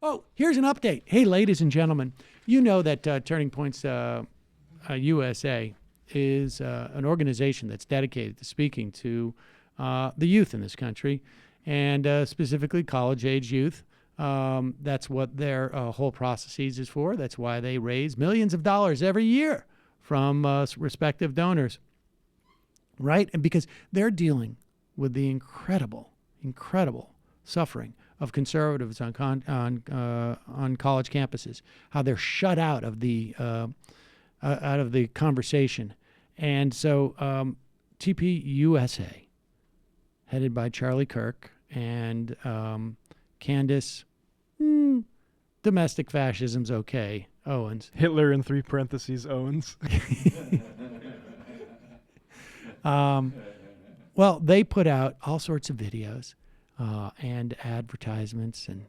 Oh, here's an update. Hey, ladies and gentlemen, you know that Turning Points USA is an organization that's dedicated to speaking to the youth in this country, and specifically college-age youth. That's what their whole processes is for. That's why they raise millions of dollars every year from respective donors, right? And because they're dealing with the incredible suffering of conservatives on college campuses, how they're shut out of the conversation. And so TPUSA, headed by Charlie Kirk and Candace, domestic fascism's okay, Owens. Hitler in 3 parentheses Owens. Well, they put out all sorts of videos and advertisements and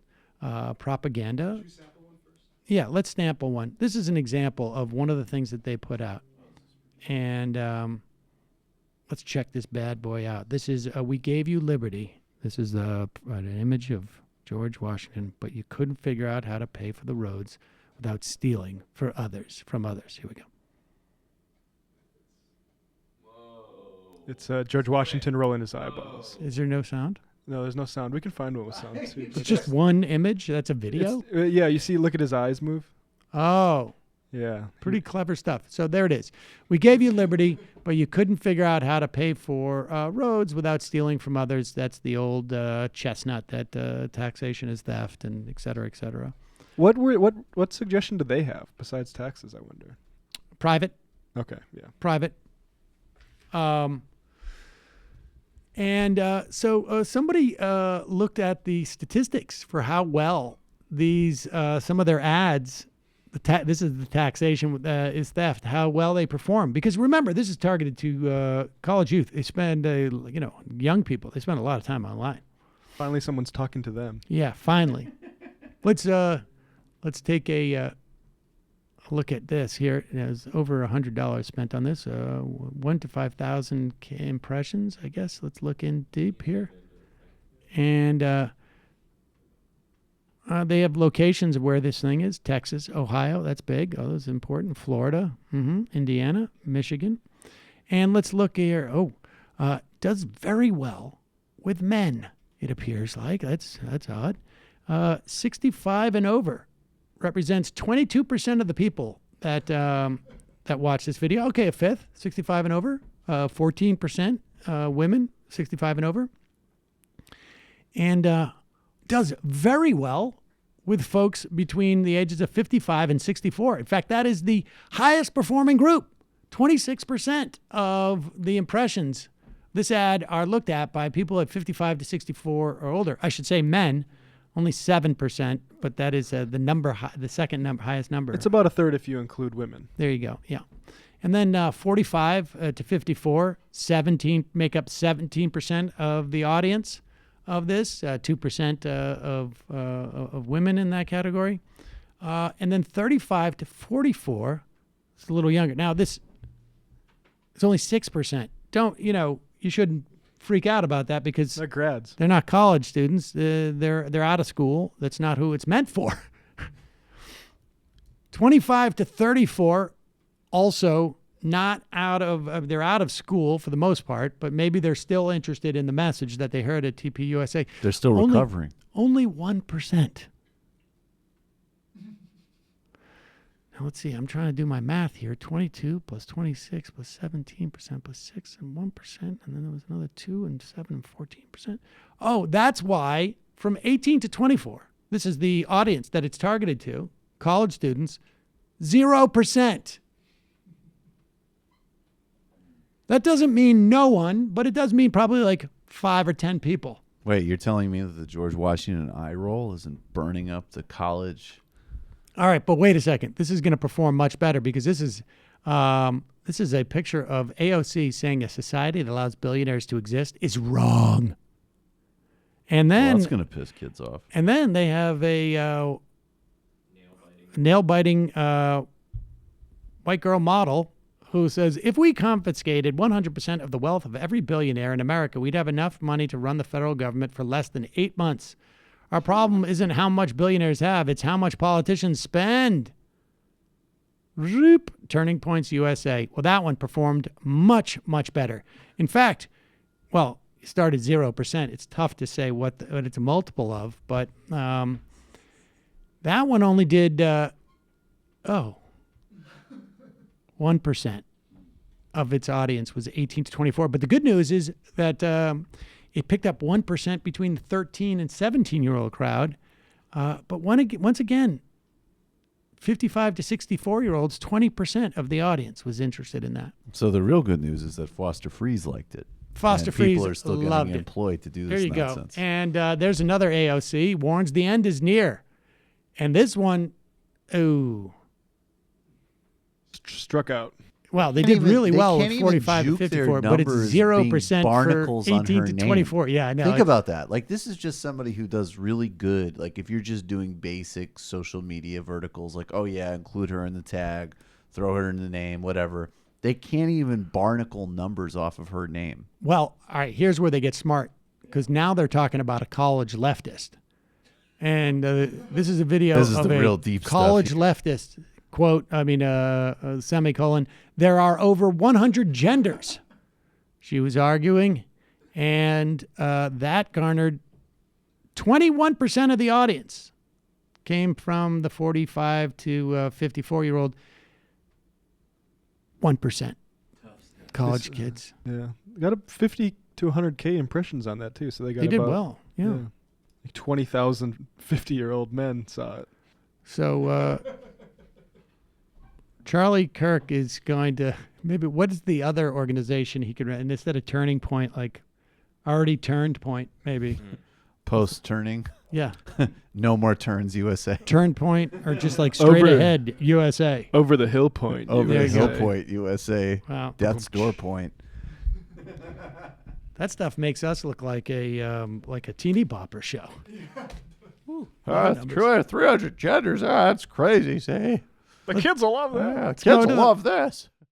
propaganda. Should we sample one first? Yeah, let's sample one. This is an example of one of the things that they put out. And let's check this bad boy out. This is We Gave You Liberty. This is an image of George Washington, but you couldn't figure out how to pay for the roads without stealing from others. Here we go. It's George Washington rolling his eyeballs. Is there no sound? No, there's no sound. We can find one with sound too. It's just one image? That's a video? Yeah, you see, look at his eyes move. Oh, Yeah. pretty clever stuff. So there it is. We gave you liberty, but you couldn't figure out how to pay for roads without stealing from others. That's the old chestnut that taxation is theft, and et cetera, et cetera. What suggestion do they have besides taxes, I wonder? Private. Okay, yeah. Private. So somebody looked at the statistics for how well these some of their ads, this is the taxation is theft, how well they perform. Because remember, this is targeted to college youth. They spend, young people. They spend a lot of time online. Finally, someone's talking to them. Yeah, finally. Let's take a look at this here. There's over $100 spent on this. 1 to 5,000 impressions, I guess. Let's look in deep here. And they have locations of where this thing is. Texas, Ohio, that's big. Oh, that's important. Florida, Indiana, Michigan. And let's look here. Does very well with men, it appears like. That's odd. 65 and over represents 22% of the people that watch this video. Okay, a fifth, 65 and over. 14% women, 65 and over. And does very well with folks between the ages of 55 and 64. In fact, that is the highest performing group. 26% of the impressions this ad are looked at by people at 55 to 64 or older. I should say men. Only 7%, but that is the second highest number. It's about a third if you include women. There you go. Yeah, and then 45 to 54, make up 17% of the audience of this. 2% of women in that category, and then 35 to 44. It's a little younger. Now this is only 6%. You shouldn't freak out about that because They're grads. they're not college students. They're out of school. That's not who it's meant for. 25 to 34, also not they're out of school for the most part, but maybe they're still interested in the message that they heard at TPUSA. They're still recovering. Only 1%. Now let's see. I'm trying to do my math here. 22 plus 26 plus 17% plus 6 and 1%. And then there was another 2 and 7 and 14%. Oh, that's why from 18 to 24, this is the audience that it's targeted to, college students, 0%. That doesn't mean no one, but it does mean probably like 5 or 10 people. Wait, you're telling me that the George Washington eye roll isn't burning up the college? All right, but wait a second. This is going to perform much better because this is a picture of AOC saying a society that allows billionaires to exist is wrong. And then That's going to piss kids off. And then they have a nail-biting white girl model who says, if we confiscated 100% of the wealth of every billionaire in America, we'd have enough money to run the federal government for less than 8 months. Our problem isn't how much billionaires have, it's how much politicians spend. Zoop. Turning Points USA. Well, that one performed much, much better. In fact, well, it started 0%. It's tough to say what it's a multiple of, but that one only did, 1% of its audience was 18 to 24. But the good news is that it picked up 1% between the 13 and 17-year-old crowd. But once again, 55 to 64-year-olds, 20% of the audience was interested in that. So the real good news is that Foster Freeze liked it. Foster and Freeze people are still loved getting it. employed to do There this you nonsense. go. And there's another AOC, warns the end is near. And this one, Struck out. well, they Can't did even- really they well can't with even 45 to juke their 54, but it's numbers 0% being for barnacles on 18 her to name. 24. Yeah, I know. Think about that. Like, this is just somebody who does really good. Like, if you're just doing basic social media verticals, like, oh, yeah, include her in the tag, throw her in the name, whatever. They can't even barnacle numbers off of her name. Well, all right, here's where they get smart, because now they're talking about a college leftist. And this is a video This is of the a real deep stuff college here. leftist, quote, semicolon, there are over 100 genders, she was arguing. And that garnered 21% of the audience came from the 45 to 54-year-old. 1% college kids. Yeah. Got up 50 to 100K impressions on that, too. So they got They did about, well. Yeah. Like 20,000 50-year-old men saw it. So Charlie Kirk is going to maybe, what is the other organization he could run? And instead of Turning Point, like already turned point, maybe. Post-turning, Yeah. no more turns USA. Turn Point or just like straight Over- ahead USA. Over the hill point. Over There the you hill go. point, USA. Wow. Death's door point. That stuff makes us look like a teeny bopper show. Ooh, That's true. 300 genders. That's crazy, see? The kids will love that. Yeah, go kids to will the- love this.